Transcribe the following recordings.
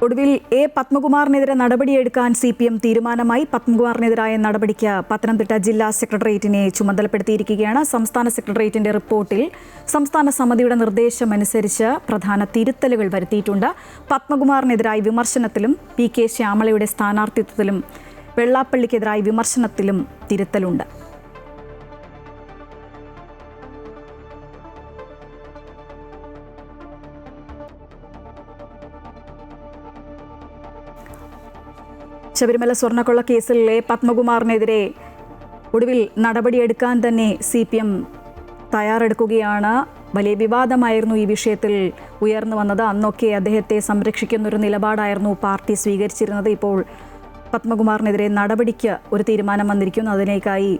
ഒടുവിൽ എ പത്മകുമാറിനെതിരെ നടപടിയെടുക്കാൻ CPM തീരുമാനമായി. പത്മകുമാറിനെതിരായ നടപടിക്ക് പത്തനംതിട്ട ജില്ലാ സെക്രട്ടേറിയറ്റിനെ ചുമതലപ്പെടുത്തിയിരിക്കുകയാണ്. സംസ്ഥാന സെക്രട്ടേറിയറ്റിന്റെ റിപ്പോർട്ടിൽ സംസ്ഥാന സമിതിയുടെ നിർദ്ദേശമനുസരിച്ച് പ്രധാന തിരുത്തലുകൾ വരുത്തിയിട്ടുണ്ട്. പത്മകുമാറിനെതിരായ വിമർശനത്തിലും PK ശ്യാമളയുടെ സ്ഥാനാർത്ഥിത്വത്തിലും വെള്ളാപ്പള്ളിക്കെതിരായ വിമർശനത്തിലും തിരുത്തലുണ്ട്. ശബരിമല സ്വർണ്ണക്കൊള്ള കേസിൽ എ പത്മകുമാറിനെതിരെ ഒടുവിൽ നടപടിയെടുക്കാൻ തന്നെ CPM തയ്യാറെടുക്കുകയാണ്. വലിയ വിവാദമായിരുന്നു ഈ വിഷയത്തിൽ ഉയർന്നു വന്നത്. അന്നൊക്കെ അദ്ദേഹത്തെ സംരക്ഷിക്കുന്നൊരു നിലപാടായിരുന്നു പാർട്ടി സ്വീകരിച്ചിരുന്നത്. ഇപ്പോൾ പത്മകുമാറിനെതിരെ നടപടിക്ക് ഒരു തീരുമാനം വന്നിരിക്കുന്നു. അതിനേക്കായി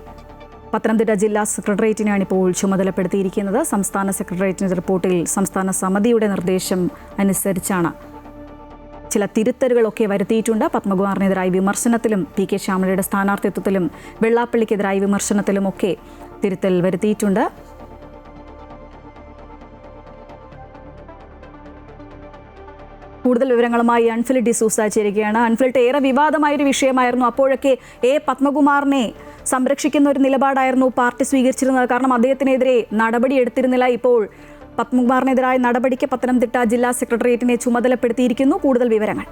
പത്തനംതിട്ട ജില്ലാ സെക്രട്ടേറിയറ്റിനെയാണ് ഇപ്പോൾ ചുമതലപ്പെടുത്തിയിരിക്കുന്നത്. സംസ്ഥാന സെക്രട്ടേറിയറ്റിൻ്റെ റിപ്പോർട്ടിൽ സംസ്ഥാന സമിതിയുടെ നിർദ്ദേശം അനുസരിച്ചാണ് ചില തിരുത്തലുകളൊക്കെ വരുത്തിയിട്ടുണ്ട്. പത്മകുമാറിനെതിരായ വിമർശനത്തിലും PK ശ്യാമളയുടെ സ്ഥാനാർത്ഥിത്വത്തിലും വെള്ളാപ്പള്ളിക്കെതിരായ വിമർശനത്തിലുമൊക്കെ തിരുത്തൽ വരുത്തിയിട്ടുണ്ട്. കൂടുതൽ വിവരങ്ങളുമായി അൻഫിൽ ഡിസൂസ ചേരുകയാണ്. അൻഫിൽട്ട്, ഏറെ വിവാദമായൊരു വിഷയമായിരുന്നു. അപ്പോഴൊക്കെ എ പത്മകുമാറിനെ സംരക്ഷിക്കുന്ന ഒരു നിലപാടായിരുന്നു പാർട്ടി സ്വീകരിച്ചിരുന്നത്. കാരണം അദ്ദേഹത്തിനെതിരെ നടപടി എടുത്തിരുന്നില്ല. ഇപ്പോൾ പത്മകുമാറിനെതിരായ നടപടിക്ക് പത്തനംതിട്ട ജില്ലാ സെക്രട്ടേറിയറ്റിനെ ചുമതലപ്പെടുത്തിയിരിക്കുന്നു. കൂടുതൽ വിവരങ്ങൾ.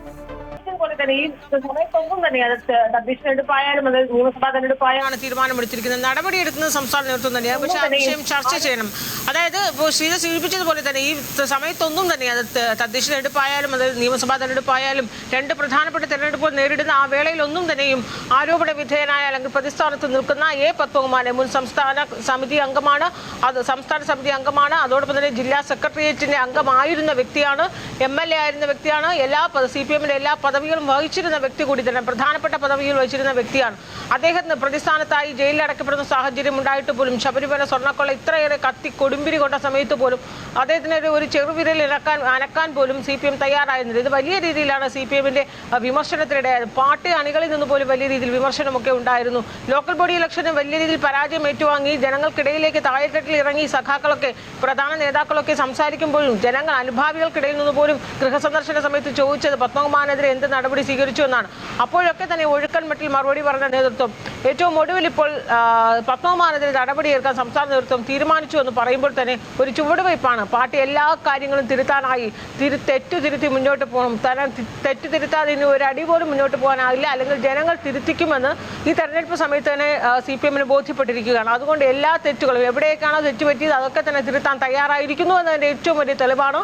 ഈ സമയത്തൊന്നും തന്നെ അത് തദ്ദേശ തെരഞ്ഞെടുപ്പായാലും അത് നിയമസഭാ തെരഞ്ഞെടുപ്പായാണ് തീരുമാനമെടുത്തിരിക്കുന്നത്. നടപടിയെടുക്കുന്നത് സംസ്ഥാന നേതൃത്വം തന്നെയാണ്. പക്ഷേ ആ വിഷയം ചർച്ച ചെയ്യണം. അതായത് ഇപ്പോൾ ശ്രീജ സൂചിപ്പിച്ചതുപോലെ തന്നെ ഈ സമയത്തൊന്നും തന്നെ അത് തദ്ദേശ തെരഞ്ഞെടുപ്പായാലും അത് നിയമസഭാ തെരഞ്ഞെടുപ്പായാലും രണ്ട് പ്രധാനപ്പെട്ട തെരഞ്ഞെടുപ്പുകൾ നേരിടുന്ന ആ വേളയിലൊന്നും തന്നെയും ആരോപണ വിധേയനായ അല്ലെങ്കിൽ പ്രതിസ്ഥാനത്ത് നിൽക്കുന്ന എ പത്മകുമാരൻ മുൻ സംസ്ഥാന സമിതി അംഗമാണ്. സംസ്ഥാന സമിതി അംഗമാണ്. അതോടൊപ്പം തന്നെ ജില്ലാ സെക്രട്ടേറിയറ്റിന്റെ അംഗമായിരുന്ന വ്യക്തിയാണ്. MLA ആയിരുന്ന വ്യക്തിയാണ്. CPMന്റെ എല്ലാ പദവികളും വഹിച്ചിരുന്ന വ്യക്തി കൂടി തന്നെ, പ്രധാനപ്പെട്ട പദവിയിൽ വഹിച്ചിരുന്ന വ്യക്തിയാണ്. അദ്ദേഹത്തിന് പ്രതിസ്ഥാനത്തായി ജയിലിൽ അടയ്ക്കപ്പെടുന്ന സാഹചര്യം ഉണ്ടായിട്ട് പോലും ശബരിമല സ്വർണ്ണക്കൊള്ള ഇത്രയേറെ കത്തി കൊടുമ്പിരി കൊണ്ട സമയത്ത് പോലും അദ്ദേഹത്തിന് ഒരു ചെറുവിരൽ അനക്കാൻ പോലും CPM തയ്യാറായിരുന്നില്ല. ഇത് വലിയ രീതിയിലാണ് CPMന്റെ വിമർശനത്തിനിടയായത്. പാർട്ടി അണികളിൽ നിന്ന് പോലും വലിയ രീതിയിൽ വിമർശനമൊക്കെ ഉണ്ടായിരുന്നു. ലോക്കൽ ബോഡി ഇലക്ഷന് വലിയ രീതിയിൽ പരാജയം ഏറ്റുവാങ്ങി ജനങ്ങൾക്കിടയിലേക്ക് താഴെത്തട്ടിൽ ഇറങ്ങി സഖാക്കളൊക്കെ പ്രധാന നേതാക്കളൊക്കെ സംസാരിക്കുമ്പോഴും ജനങ്ങൾ അനുഭാവികൾക്കിടയിൽ നിന്ന് പോലും ഗൃഹസന്ദർശന സമയത്ത് ചോദിച്ചത് പത്മകുമാറിനെതിരെ എന്ത് നടപടി സ്വീകരിച്ചു എന്നാണ്. അപ്പോഴൊക്കെ തന്നെ ഒഴുക്കൻ മട്ടിൽ മറുപടി പറഞ്ഞ നേതൃത്വം ഏറ്റവും ഒടുവിൽ ഇപ്പോൾ പത്മകുമാറിനെതിരെ നടപടിയെടുക്കാൻ സംസ്ഥാന നേതൃത്വം തീരുമാനിച്ചു എന്ന് പറയുമ്പോൾ തന്നെ ഒരു ചുവടുവയ്പ്പാണ്. പാർട്ടി എല്ലാ കാര്യങ്ങളും തിരുത്താനായി തെറ്റു തിരുത്തി മുന്നോട്ട് പോകണം. തെറ്റു തിരുത്താതെ ഇനി ഒരു അടി പോലും മുന്നോട്ട് പോകാനാവില്ല, അല്ലെങ്കിൽ ജനങ്ങൾ തിരുത്തിക്കുമെന്ന് ഈ തെരഞ്ഞെടുപ്പ് സമയത്ത് തന്നെ CPMന് ബോധ്യപ്പെട്ടിരിക്കുകയാണ്. അതുകൊണ്ട് എല്ലാ തെറ്റുകളും എവിടേക്കാണോ തെറ്റുപറ്റിയത് അതൊക്കെ തന്നെ തിരുത്താൻ തയ്യാറായിരിക്കുന്നു എന്നതിൻ്റെ ഏറ്റവും വലിയ തെളിവാണ്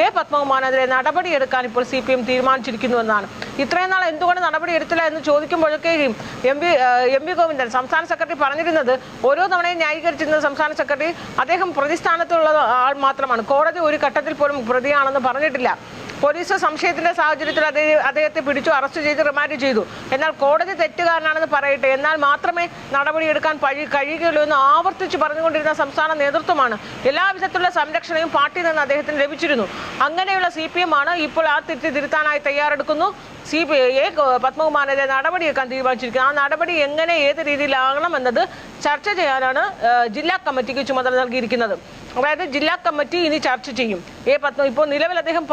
എ പത്മകുമാറിനെതിരെ നടപടിയെടുക്കാൻ ഇപ്പോൾ CPM തീരുമാനിച്ചിരിക്കുന്നുവെന്നാണ്. ഇത്രയും നാൾ എന്തുകൊണ്ട് നടപടിയെടുത്തില്ല എന്ന് ചോദിക്കുമ്പോഴൊക്കെയും എം വി ഗോവിന്ദൻ സംസ്ഥാന സെക്രട്ടറി പറഞ്ഞിരുന്നത്, ഓരോ തവണയും ന്യായീകരിച്ചിരുന്നത് സംസ്ഥാന സെക്രട്ടറി അദ്ദേഹം പ്രതിസ്ഥാനത്തുള്ള ആൾ മാത്രമാണ്, കോടതി ഒരു ഘട്ടത്തിൽ പോലും പ്രതിയാണെന്ന് പറഞ്ഞിട്ടില്ല. പോലീസ് സംശയത്തിന്റെ സാഹചര്യത്തിൽ അദ്ദേഹത്തെ പിടിച്ചു അറസ്റ്റ് ചെയ്ത് റിമാൻഡ് ചെയ്തു. എന്നാൽ കോടതി തെറ്റുകാരനാണെന്ന് പറയട്ടെ, എന്നാൽ മാത്രമേ നടപടിയെടുക്കാൻ കഴിയുകയുള്ളൂ എന്ന് ആവർത്തിച്ച് പറഞ്ഞുകൊണ്ടിരുന്ന സംസ്ഥാന നേതൃത്വമാണ്. എല്ലാവിധത്തിലുള്ള സംരക്ഷണയും പാർട്ടിയിൽ നിന്ന് അദ്ദേഹത്തിന് ലഭിച്ചിരുന്നു. അങ്ങനെയുള്ള CPM ആണ് ഇപ്പോൾ ആ തെറ്റ് തിരുത്താനായി തയ്യാറെടുക്കുന്നു. പത്മകുമാറിനെതിരെ നടപടിയെടുക്കാൻ തീരുമാനിച്ചിരിക്കുന്നത്. ആ നടപടി എങ്ങനെ ഏത് രീതിയിലാകണം എന്നത് ചർച്ച ചെയ്യാനാണ് ജില്ലാ കമ്മിറ്റിക്ക് ചുമതല നൽകിയിരിക്കുന്നത്. അതായത് ജില്ലാ കമ്മിറ്റി ഇനി ചർച്ച ചെയ്യും. ഇപ്പോൾ നിലവിൽ അദ്ദേഹം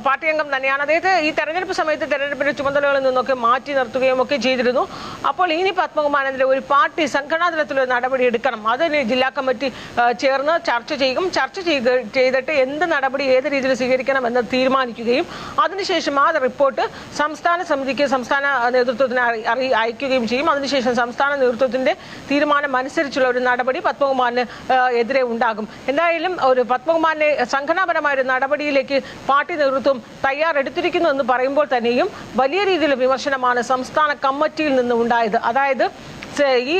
പാർട്ടി അംഗം തന്നെയാണ്. അദ്ദേഹത്തെ ഈ തെരഞ്ഞെടുപ്പ് സമയത്ത് തെരഞ്ഞെടുപ്പിന്റെ ചുമതലകളിൽ നിന്നൊക്കെ മാറ്റി നിർത്തുകയും ഒക്കെ ചെയ്തിരുന്നു. അപ്പോൾ ഇനി പത്മകുമാറിനെതിരെ ഒരു പാർട്ടി സംഘടനാ തലത്തിലൊരു നടപടി എടുക്കണം. അതിന് ജില്ലാ കമ്മിറ്റി ചേർന്ന് ചർച്ച ചെയ്തിട്ട് എന്ത് നടപടി ഏത് രീതിയിൽ സ്വീകരിക്കണം എന്ന് തീരുമാനിക്കുകയും അതിനുശേഷം ആ റിപ്പോർട്ട് സംസ്ഥാന സമിതിക്ക് സംസ്ഥാന നേതൃത്വത്തിന് അയക്കുകയും ചെയ്യും. അതിനുശേഷം സംസ്ഥാന നേതൃത്വത്തിന്റെ തീരുമാനം അനുസരിച്ചുള്ള ഒരു നടപടി പത്മകുമാറിന് എതിരെ ഉണ്ടാകും. എന്തായാലും ഒരു പത്മകുമാറിന്റെ സംഘടനാപരമായ ഒരു നടപടിയിലേക്ക് പാർട്ടി നേതൃത്വം തയ്യാറെടുത്തിരിക്കുന്നു എന്ന് പറയുമ്പോൾ തന്നെയും വലിയ രീതിയിലുള്ള വിമർശനമാണ് സംസ്ഥാന കമ്മിറ്റിയിൽ നിന്ന് ഉണ്ടായത്. അതായത് ഈ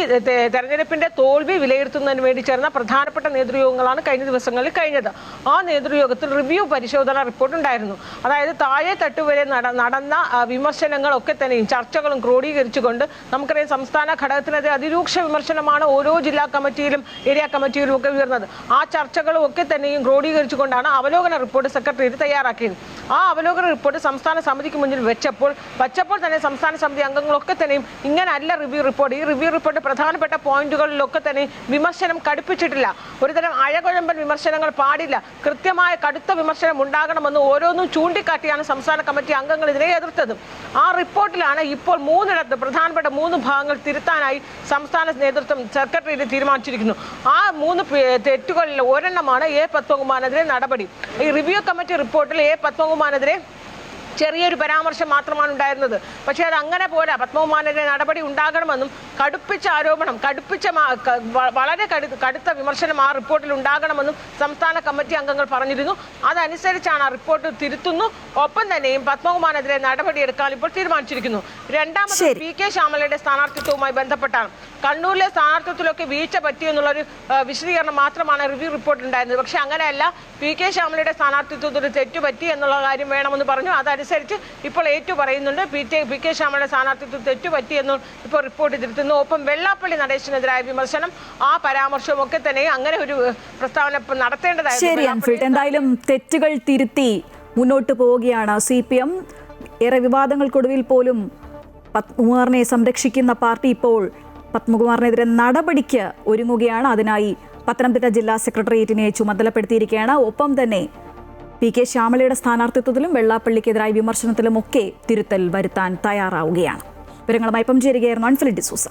തെരഞ്ഞെടുപ്പിന്റെ തോൽവി വിലയിരുത്തുന്നതിന് വേണ്ടി ചേർന്ന പ്രധാനപ്പെട്ട നേതൃയോഗങ്ങളാണ് കഴിഞ്ഞ ദിവസങ്ങളിൽ കഴിഞ്ഞത്. ആ നേതൃയോഗത്തിൽ റിവ്യൂ പരിശോധന റിപ്പോർട്ട് ഉണ്ടായിരുന്നു. അതായത് താഴെ തട്ടുവരെ നടന്ന വിമർശനങ്ങളൊക്കെ തന്നെയും ചർച്ചകളും ക്രോഡീകരിച്ചുകൊണ്ട് നമുക്കറിയാം സംസ്ഥാന ഘടകത്തിനെതിരെ അതിരൂക്ഷ വിമർശനമാണ് ഓരോ ജില്ലാ കമ്മിറ്റിയിലും ഏരിയ കമ്മിറ്റിയിലും ഒക്കെ ഉയർന്നത്. ആ ചർച്ചകളും ഒക്കെ തന്നെയും ക്രോഡീകരിച്ചുകൊണ്ടാണ് അവലോകന റിപ്പോർട്ട് സെക്രട്ടേറിയറ്റ് തയ്യാറാക്കിയത്. ആ അവലോകന റിപ്പോർട്ട് സംസ്ഥാന സമിതിക്ക് മുന്നിൽ വെച്ചപ്പോൾ തന്നെ സംസ്ഥാന സമിതി അംഗങ്ങളൊക്കെ തന്നെയും ഇങ്ങനല്ല റിവ്യൂ റിപ്പോർട്ട്, ഈ റിവ്യൂ റിപ്പോർട്ട് പ്രധാനപ്പെട്ട പോയിന്റുകളിലൊക്കെ തന്നെ വിമർശനം കടുപ്പിച്ചിട്ടില്ല. ഒരുതരം അഴകുഴമ്പൻ വിമർശനങ്ങൾ പാടില്ല, കൃത്യമായ കടുത്ത വിമർശനം ഉണ്ടാകണമെന്ന് ഓരോന്നും ചൂണ്ടിക്കാട്ടിയാണ് സംസ്ഥാന കമ്മിറ്റി അംഗങ്ങൾ ഇതിനെ എതിർത്തത്. ആ റിപ്പോർട്ടിലാണ് ഇപ്പോൾ 3 പ്രധാനപ്പെട്ട 3 ഭാഗങ്ങൾ തിരുത്താനായി സംസ്ഥാന നേതൃത്വം സെക്രട്ടറിയേറ്റ് തീരുമാനിച്ചിരിക്കുന്നു. ആ 3 തെറ്റുകളിൽ ഒരെണ്ണമാണ് എ പത്മകുമാറിനെതിരെ നടപടി. ഈ റിവ്യൂ കമ്മിറ്റി റിപ്പോർട്ടിൽ എ പത്മകുമാറിനെതിരെ ചെറിയൊരു പരാമർശം മാത്രമാണ് ഉണ്ടായിരുന്നത്. പക്ഷേ അത് അങ്ങനെ പോരാ, പത്മകുമാറിനെതിരെ നടപടി ഉണ്ടാകണമെന്നും കടുപ്പിച്ച ആരോപണം, വളരെ കടുത്ത വിമർശനം ആ റിപ്പോർട്ടിൽ ഉണ്ടാകണമെന്നും സംസ്ഥാന കമ്മിറ്റി അംഗങ്ങൾ പറഞ്ഞിരുന്നു. അതനുസരിച്ചാണ് ആ റിപ്പോർട്ട് തിരുത്തുന്നു. ഒപ്പം തന്നെയും പത്മകുമാറിനെതിരെ നടപടിയെടുക്കാൻ ഇപ്പോൾ തീരുമാനിച്ചിരിക്കുന്നു. രണ്ടാമത് പി.കെ. ശ്യാമളയുടെ സ്ഥാനാർത്ഥിത്വവുമായി ബന്ധപ്പെട്ടാണ്. കണ്ണൂരിലെ സ്ഥാനാർത്ഥിത്വത്തിലൊക്കെ വീഴ്ച പറ്റിയെന്നുള്ളൊരു വിശദീകരണം മാത്രമാണ് റിവ്യൂ റിപ്പോർട്ടിൽ ഉണ്ടായിരുന്നത്. പക്ഷേ അങ്ങനെയല്ല, പി.കെ. ശ്യാമളയുടെ സ്ഥാനാർത്ഥിത്വത്തിൽ തെറ്റുപറ്റി എന്നുള്ള കാര്യം വേണമെന്ന് പറഞ്ഞു. അതനുസരിച്ച് ഇപ്പോൾ ഏറ്റു പറയുന്നുണ്ട്. പി.കെ. ശ്യാമളയുടെ സ്ഥാനാർത്ഥിത്വം തെറ്റുപറ്റിയെന്നും ഇപ്പോൾ റിപ്പോർട്ട് തിരുത്തുന്നു. ഒപ്പം വെള്ളാപ്പള്ളി നടേശനെതിരായ വിമർശനം, ആ പരാമർശവും ഒക്കെ തന്നെ അങ്ങനെ ഒരു പ്രസ്താവന നടത്തേണ്ടതായിരുന്നു. എന്തായാലും തെറ്റുകൾ തിരുത്തി മുന്നോട്ട് പോവുകയാണ് CPM. ഏറെ വിവാദങ്ങൾക്കൊടുവിൽ പോലും പത്മകുമാറിനെ സംരക്ഷിക്കുന്ന പാർട്ടി ഇപ്പോൾ പത്മകുമാറിനെതിരെ നടപടിക്ക് ഒരുങ്ങുകയാണ്. അതിനായി പത്തനംതിട്ട ജില്ലാ സെക്രട്ടേറിയറ്റിനെ ചുമതലപ്പെടുത്തിയിരിക്കുകയാണ്. ഒപ്പം തന്നെ പി.കെ. ശ്യാമളയുടെ സ്ഥാനാർത്ഥിത്വത്തിലും വെള്ളാപ്പള്ളിക്കെതിരായ വിമർശനത്തിലുമൊക്കെ തിരുത്തൽ വരുത്താൻ തയ്യാറാവുകയാണ്. വിവരങ്ങളുമായി ചേരുകയായിരുന്നു അൻഫിൽ ഡിസൂസ.